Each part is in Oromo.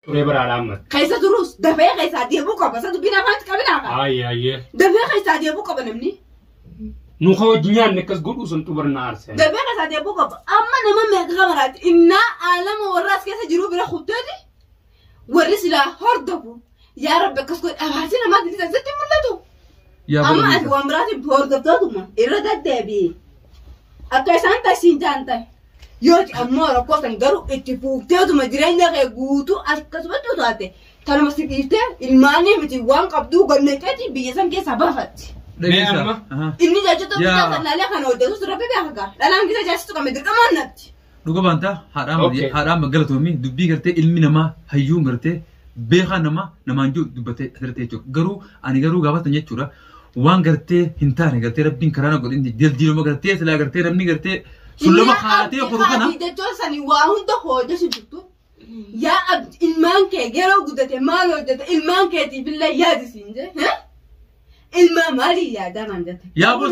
تريبر على عمك خيسة دروس دفع خيسة ديبوك بس دبينا فات قبلها أي دفع خيسة ديبوك بنمني نخو الدنيا نكس قول وسنتو برنا أرسل دفع خيسة ديبوك أما نما مغامرات إن عالم والراس كيسة جروب لا خطتي ورسلا هردبو يا رب كسكو أبعتنا ما قلت زدت ملتو أما أتوا مراتي بهردبتو ما إرادة دبي أكيسان تسين جانتاي يوتي أمورا كوتن قرو اتفوق تيودو مجرين غيقوتو أكسبتو تاتي تانا مسكيفتة الماني متي وان قبدو قلنكتي بيسان كيسا بافت إني جاجتو بيسان لا لك أنا ودتو سرابي بيحكا لا لا أنكيسا جاجتو كمدر كمان نبتي لوكا بانتا حرام مقالتو مي دبي قرتي علمي نما هيو قرتي بيخا نما نجو دبتي أثرتي جو قرو أني قرو قابت نجتورا وان قرتي هنتاني قرتي ربين كرانا قل إني ديل ما قرتي سلا قرتي ربني قرتي سلما خاتي خروجنا إذا جالسني واهون ده هو جالس يدكتور يا عبد المانك جرو قدته مالو قدته المانك تي بالله يا دسينجه ها الماء مالي يا دام ده يا أبو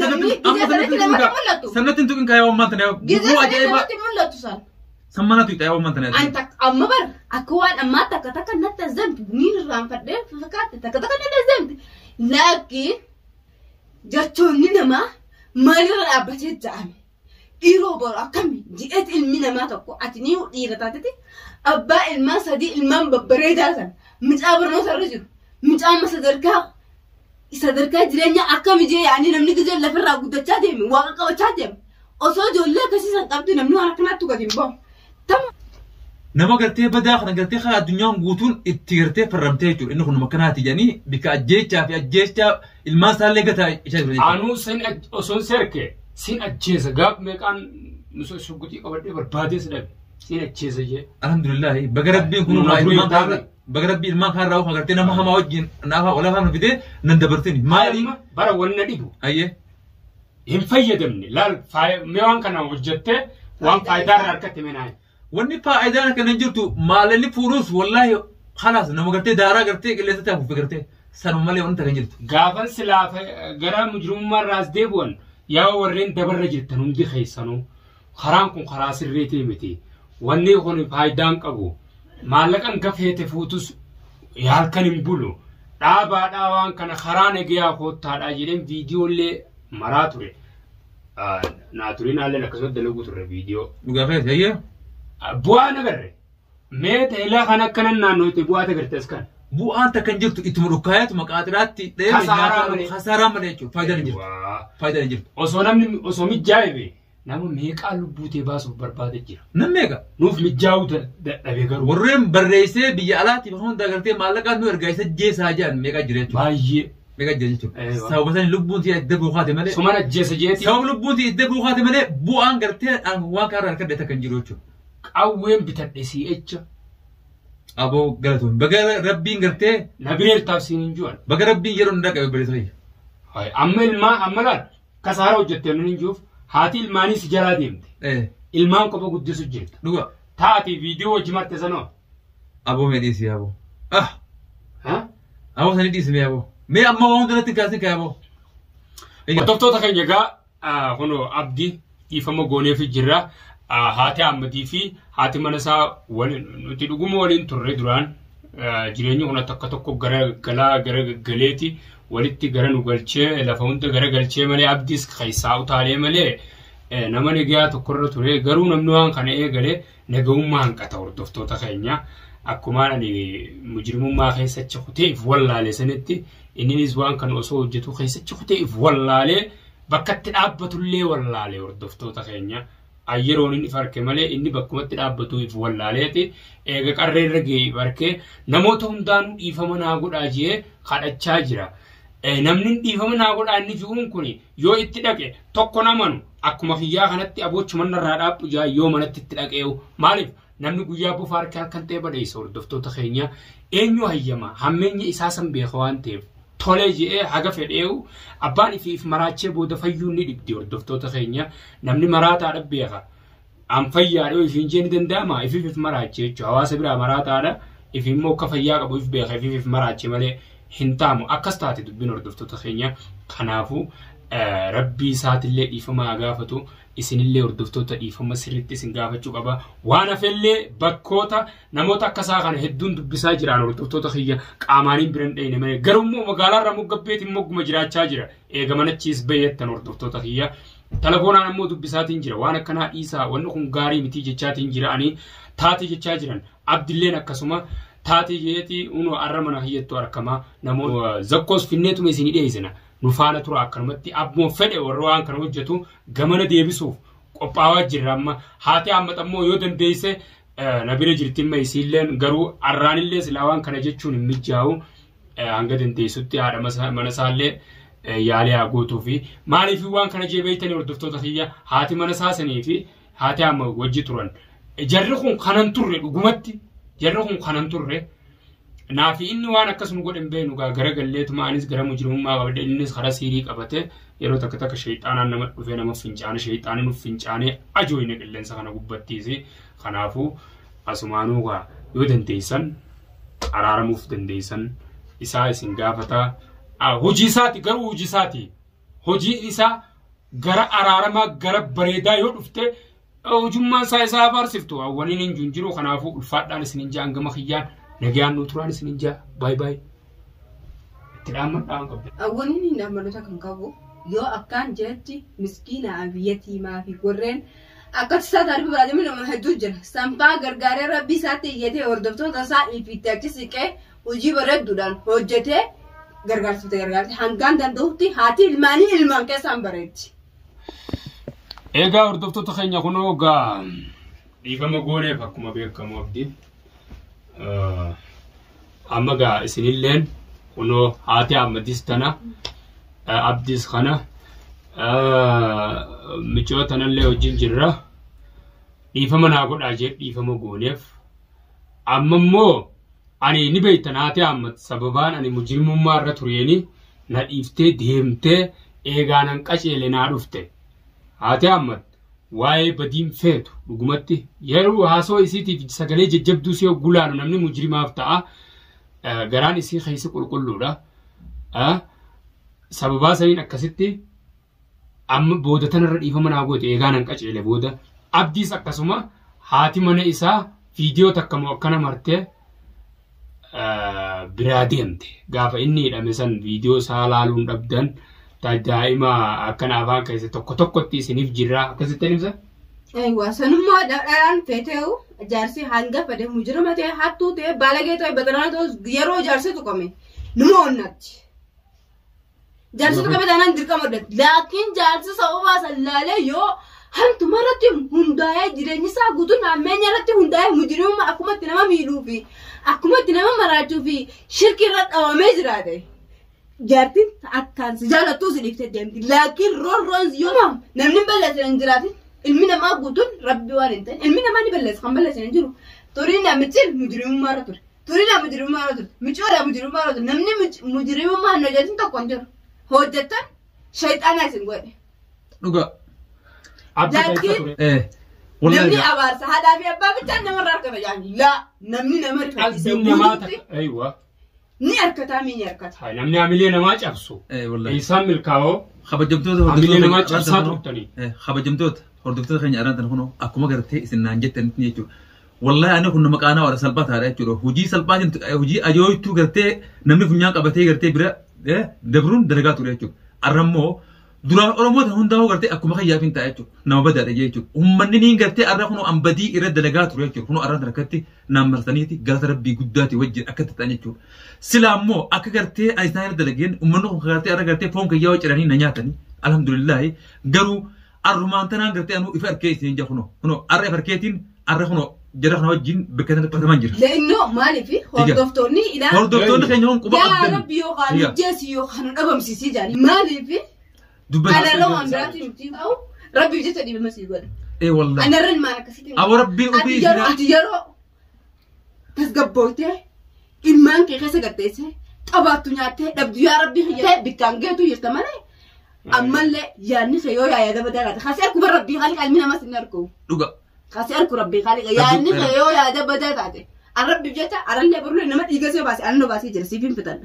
سنة تنتو كايا وما تنيا بقول أجايبا تملا تصل سمنا تو كايا وما تنيا أنت أما بر أكوان أما تك نتزمت مين الرام فدين فكات تك نتزمت لكن جاتوني نما مالي رابطة جامي إيرو برا كمي جئت المينا ما تكو أتني وإيرة تاتي أبا الما سدي المام ببري جالسا متأبر ما سرجو متأم صدركا جرينيا أكمل جي يعني نمني كذا لفرا قد تشادم واقع تشادم أصلا جل كسي سنقبت نمني وأنا كنا تقدم بام تم نما قلتي بدأ خنا قلتي خا الدنيا قوتون اتقرتي فرمتيجو إنه كنا مكانات يعني بك أجيتها في أجيتها الما سال لقتها أنو سن أصلا سركة سين أجهزة قاب مكان نسوا شغلتي قبل بربادي سلام سين أجهزة جه الحمد لله بقرب بيكونوا ما كار بقرب بي ما كار راو خاطرتنا ما هم وجين نافا ولا هم بدي ندبرتني ما برا ولا ديبو أيه هم فايدة لا ميوان كنا وجدته وان فايدة ركعت مناي وني فايدة كنا نجرتو ما للي فلوس والله خلاص نما قرتي دارا قرتي اللي تتعرف فكرتي سنو مالي وانت كنجرت قابل سلاف قرا مجرم ما راس ديبون يا ورين دبر جتنهم دي خيسانو خرانكم خلاص الريتي متي واني يكون فايدان قبو مالك ان كفيه تفوتس يالكن يبلو دابان كان خرانه غيا خوتا داجين فيديو اللي مراتوري ناتورين على لكسو دلغوتر فيديو بغافيت هي بوا نغر ميت الا خنا كننا نوتي بوا تغرتسكن بو أنت كنجرت إتمركات مقاطرات خسارة مليكو فايدة نجرت فايدة نجرت أصومي جايبي نامو ميقا لبوتي باسو بربادة جيرا نميقا نوف مجاو دبيقرو ورين برئيسي بيالاتي بخون داقرتي مالكا نو إرقايسة جيسا جان ميقا جريتو بايي ميقا جريتو ساو مثلا لبون تي إدبو خاتي ملي سمانا جيسا جيتي ساو لبون تي إدبو خاتي ملي بو أنقرتي أن واكار هركدة كنجروتو أوين بتدسي إتشا أبو قالتون بقى ربي نقرتي نبيل تافسين جوان بقى ربي يرون داك بريتوي هاي أمال كسارة وجدتين نجوف هاتي الماني سجارة ديمت المان كبا قدس الجلد لغا تاتي فيديو وجمعت تسانو أبو ميديسي أبو ها أبو سنديسي مي أبو مي أما وهم دلتي كاسي كابو وطفتو تخين يقا هنو عبدي يفهم قوني في الجرة هاتي عمدي في هاتي منسا نتي لغم ولين ترى دران جريني هنا تكتوكو غرا غليتي ولتي غرا نغلچه لفونت غرا غلچه ملي عبديس خيساو تالي ملي نمني غيا تكر تري غرو نمنوان كان غلي نغوم مان كتور دفتو تخينيا اكما ني مجرم ما خيسچ خوتي والله لسنتي اني نزوان كان اوسو جتو خيسچ خوتي والله لي بكت دابتو لي والله لي وردفتو تخينيا أيرون إفرك ملء إني بكمت دابتو إف واللاليتي إيجا قرر رجي بركة نموتهم دانو إفهمنا أقول أجيه خد أشاجرا نمنين إفهمنا أقول أني فيهم كوني يو اتلاك تكونا منو أكما خيا خنتي أبوش من الراداب جا يو من اتلاك إيو مالف نمني قويا بفارك كنتي بدي صور دفتو تخينيا إنيو هيما همني إساسا بيخوان تيف تولجي حاجة في الإيو أباني في مراتشة بود فيوني دبدي وردفتو تخينيا نمني مرات عرب بيها أم فيار أو يفينجين دنداما في مراتشة جواز برا مرات عرب في موقع فياك أبو في بيها في مراتشة ملء هنتامو أكستاتي دبين وردفتو تخينيا خنافو rabbii isaatiillee dhiifama gaafatu isinillee hordoftoota dhiifama sirriitti isin gaafachuu qaba waan hafellee bakkoota namoota akkasaa kana hedduun dubbisaa jiran hordoftoota kiyya qaamaaniin biran dhayne malee garummoo magaalaarra muggabbeetiin mogguma jiraachaa jira eegamanachiis bayyattan hordoftoota kiyya telefoonaan ammoo dubbisaatiin jira waan akkanaa dhiisaa wanni kun gaarii mitii jechaatiin jiranii taati jechaa jiran abdilleen akkasuma taati jeetii uno arramana hiyyattu arkamaa namoota zakkoos finneetuma isinii dhiyeessina nufaana tura akkanumatti abboon fedhe warra waan kana hojjetu gamana deebisuuf qophaawaa jirra amma haati ammaxammoo yoo dandeesse nabira jirtimma isiilleen garuu arraanillee silaa waan kana jechuun hin mijaa'u hanga dandeessutti haadha mana isaallee yaalii haa gootuu fi maaliif waan kana jeebeeytanii hordoftoota kiyya haati mana isaasanii fi haati amma wajji turan jarri kun kanan turre dhugumatti jarri kun kanan turre naafi inni waan akkasuma godhan beenu gara galleetuma anis gara mujrimummaa qabde innis karaa siirii qabate yeroo takka takka shayxaanaan nama dhufee nama fincaane shayxaaniin uf fincaane ajooyine qilleensa kana gubbattiisi kanaafuu asumaanuu yoo dandeessan araaramuuf dandeessan isaa isin gaafata hojii isaati garuu hojii isaati hojii isaa gara araaramaa gara bareedaa yoo dhufte hojummaan isaa baarsiftu awwaniin hin junjiru kanaafuu ulfaadhaan isin jaan gama kiyyaan Nagian nuturan seninja bye bye. Tidak amat dah kau. Awalnya ni dah malu tak kau. Yo akan jadi miskina abiyati maafi korren. Akan sadar berada mana mahadud jen. Sampai gargara Rabbi saat ini ordofto tasa ifitaki sike uji berat dudan. Hojjete gargar sute gargar. Hanggan dan dohti hati ilmani ilman ke sambaret. Ega ordofto takhanya kuno ga. Ifa magone fakuma bekamu abdi. Amma ga isinilleen kuno haati ammadis tana abdis kana michootanallee wajjin jirra dhiifama naa godhaa jedhe dhiifama gooneef amma immoo ani ni beektan haati ammad sababaan ani mujrimummaa irra tureeni na dhiiftee deemtee eegaanan qaceele naa dhufte haati ammad waa'ee badiin feetu dhugumatti yeroo haasoo isiitiif sagalee jajjabduu si gulaanu namni mujrimaaf ta'a garaan isii keessa qulqulluudha sababaa saniin akkasitti amma booda tanarra dhiifama naa goote eegaanan qaceele booda abdiis akkasuma haati mana isaa viidiyoo takkamoo akkana martee biraa deemte gaafa inni hidhame san viidiyoo isaa laaluun dhabdan daa'ima akkana afaan keessa tokko tokkotti isiniif jirra akkasitti ibsa. Aywa sanummaa dhaadhaan feeteu jaarsi hanga fedhe mujrima ta'e hattuu ta'e balagee ta'e batanaa ta'e yeroo jaarsi tuqame numa onnatti. Jaarsi tuqame taanaan dirqama godhatti laakiin jaarsi sababaa sallaalee yoo hantuma irratti hundaa'ee jireenyi isaa guutuun ammeenya irratti hundaa'ee mujrimummaa akkuma itti nama miidhuu fi akkuma itti nama maraachuu fi shirki irra dhawamee jiraate. Jartin akan sejalan tu sedikit deemti laakiin roon yoo namni balleessan hin jiraatin ilmi namaa guutuun rabbi waan hin ta'in ilmi namaa ni balleessa kan balleessan hin jiru turii namichi mujrimummaa irra ture turii nama mujrimummaa irra ture michoodha mujrimummaa irra ture namni mujrimummaa hin hojjetin tokko hin jiru hojjetan shayxaanaa isin godhe. Dhuga. Namni abaarsa haadhaa fi abbaa bichaan namarraa harkata jaanji laa namni nama rifeessisa guututti. Ni arkata mi ni arkata. Hai namni amilee namaa cabsu. Wallahi. Isaan milkaa'oo. Kabajamtoota amilee namaa cabsaa turtanii. Kabajamtoota hordoftoota keenya araan kuno akkuma gartee isin naan jettan jechuudha. Wallahi ani kun nama qaanaa wala salphaa taadha jechuudha. Hojii salphaa hojii ajooytuu gartee namni funyaan qabatee gartee bira dabruun dalagaa ture jechuudha. Arrammoo duraan Oromoota hundaa'uu gartee akkuma kayyaafin ta'a jechuudha. Nama badaadha jechuudha. Uummanni niin gartee arraa kuno ambadii irra dalagaa ture jechuudha. Kuno arraan rakkatti naam marsaniiti galata rabbii guddaati wajjin akka ta'an jechuudha. Silaammoo akka gartee isaan irra dalageen uummanni kun gartee arra gartee foon kayyaa ciranii na nyaatanii alhamdulillah garuu arrumaan tanaan gartee anu ifa arkee isin jaa kuno arra ifa arkeetiin arra kuno jara kana wajjin bakka tanatti qataman jira. Leennoo maaliifi hordoftoonni ilaa hordoftoonni keenya kun quba qabdan. Yaa rabbi yoo qaanu jeesi yoo qaanu dhabamsiisii jaani maaliifi anarra waan biraatti nuti ta'u rabbi jecha dhibama sii godha. Wallahi. Anarra maal akkasitti. Awo rabbii ubii jira. Ati yeroo tasgabbootee ilmaan kee keessa gatteessee qabaattu nyaattee dhabdu yaa rabbi hiyyatee bikkaan geetu jirta malee ammallee yaadni kee yoo yaada badaa taate kasi arku rabbii khaliqa ilmi namas hin argu. Dhuga. Kasi arku rabbii khaliqa yaadni kee yoo yaada badaa taate arabbi jecha arallee barullee nama dhiiga see baase anno baasee jira siifin fitan.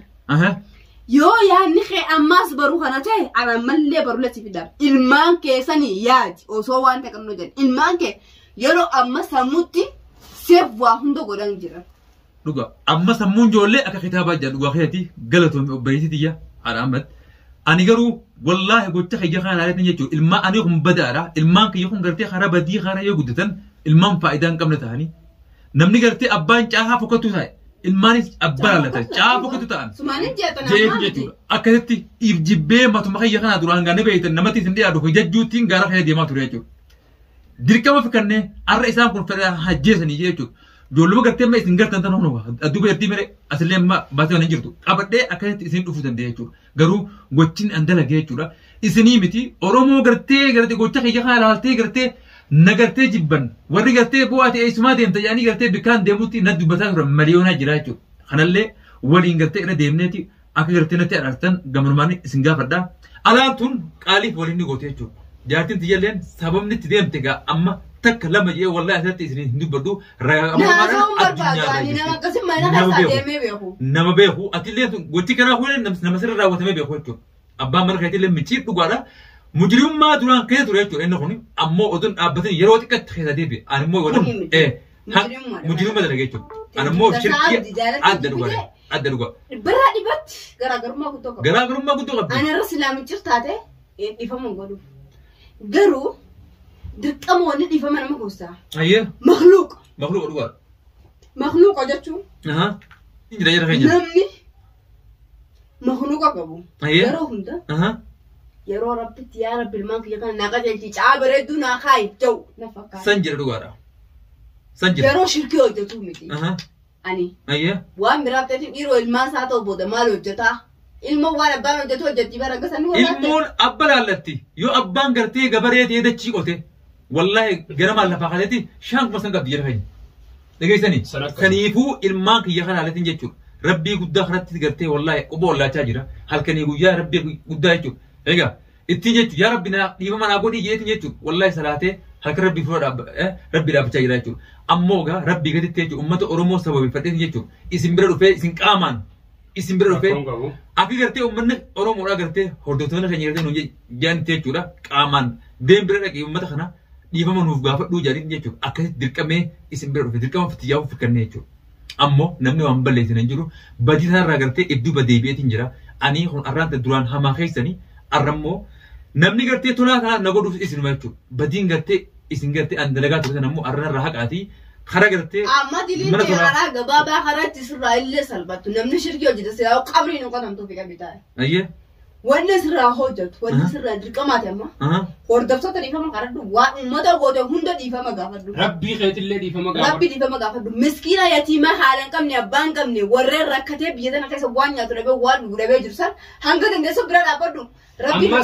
يو يعني خي أماس بروح أنا تاي أنا مللي برولتي في دار المان كيساني ياج أو سو أنت كم نجد المان كي يلو أماس هموتي سيف واحدة قران جرا دوغا أماس همون جولة أكا كتابة جد وخيتي قلتهم بيتي تيجا على أمد أنا قالوا والله قلت خي جخان على تنجتو المان أنا يكون بدارة المان كي يكون قرتي خراب دي خرا يقدتن المان فائدان كم نتهاني نمني قرتي أبان جاها فكتو هاي المانيس أبان لتا جاها فكتو تان سمعني جاتنا جيتو أكدتي إبجيبه ما تمخي يخنا دران غاني بيت نمتي سندي أدو في جوتين غارا خي ديما تريجو ديركا ما فكرني الرئيس كون فرا حجيسني جيتو جولو غرتي ما سنغرت انت نو ادو غرتي مري اصلي ما باتو نجرتو ابدي اكدتي سين دفو تنديتو غرو غوتين اندلا جيتو اسني متي اورومو غرتي غوتخي يخنا لالتي غرتي نغرتي جبن وري غرتي بواتي اسماتي انت يعني غرتي بكان ديموتي ندو بتا مليون جراچو خنلي ولين غرتي ر ديمنتي اك غرتي نتي ارتن غمرماني سنغا فردا الاتون قالي ولين غوتيچو جارتين تيجلين سبب نتي ديمتيغا اما تك لما جي والله هاتي سنين نبردو رأي أمر نما بيهو أتيلين قلتي كنا هو نمسر راوة ما بيهو تشو أبا مرة كتير لما تيجي تقوله مجرم ما دران كده ترى إنه هوني أما أذن أبتين يروتي كتخيل ديبي أنا مو أقول إيه مجرم ما درجة تشو أنا مو شركة أدروا برا ديبت غرا ما كنتو أنا رسلا من شرطاته يفهمون قالوا قالوا دكتور وانا دي فما انا ما قوسا ايه مخلوق دغوا مخلوق اجتو اها يجري يرى خير نمني مخلوق ابو ايه يرو هندا اها يرو ربي يا رب المانك يكن ناقه تي تعال بردونا خايف جو نفكر سنجر دغوا سنجر يرو شركه اجتو متي اها اني ايه وامرابتي يرو الما ساتو بود مالو جتا ilmo wala bano jato jatti baranga sanu ilmon abbala allati yo abban garte gabarete yedachi qote wallahi garama alla faqalati shank masan gabdi yerhayn degeysani kanifu ilman ki yakhana alatin jechu rabbi gudda kharatti garte wallahi qobo walla tajira halkani guya rabbi gudda jechu ega itti jechu ya rabbina diba mana godi yeti jechu wallahi salate halka rabbi foda rabbi da bachayira jechu ammoga rabbi gadi teju ummato oromo sababi fadin jechu isimbira rufe isin qaman isimbira rufe aki garte ummanne oromo da garte hordotona kanyirte no jante chura qaman dembira da ummata khana diba manuf gafa du jari jechu akka dirqame isimbira rufe dirqama fitiyaw fikanne jechu ammo namni wan balleetine jiru badita ra garte iddu badeebiyetin jira ani khon arranta duran hama khaysani arrammo namni garte tuna kana nagodu isin machu badin garte isin garte andalaga to nammo arran ra haqati خرجتي أما دليل تهرا جبابا خرجت إسرائيل سلبت نمن شركة جديدة سلا وقبرين وقدم توفيق بتاعي أيه والناس راهوجت والناس رادرك ما تما وردفت تريفا ما قرر وما تقول هندا ديفا ما قفر ربي خيت اللي ديفا ما قفر ربي ديفا ما قفر مسكينة يتيمة حالا كم نبان كم نورر ركته بيدنا كيس وان يا ترى بوان بقول بيجرسال هنگا دنده سبرا لابدو ربي ما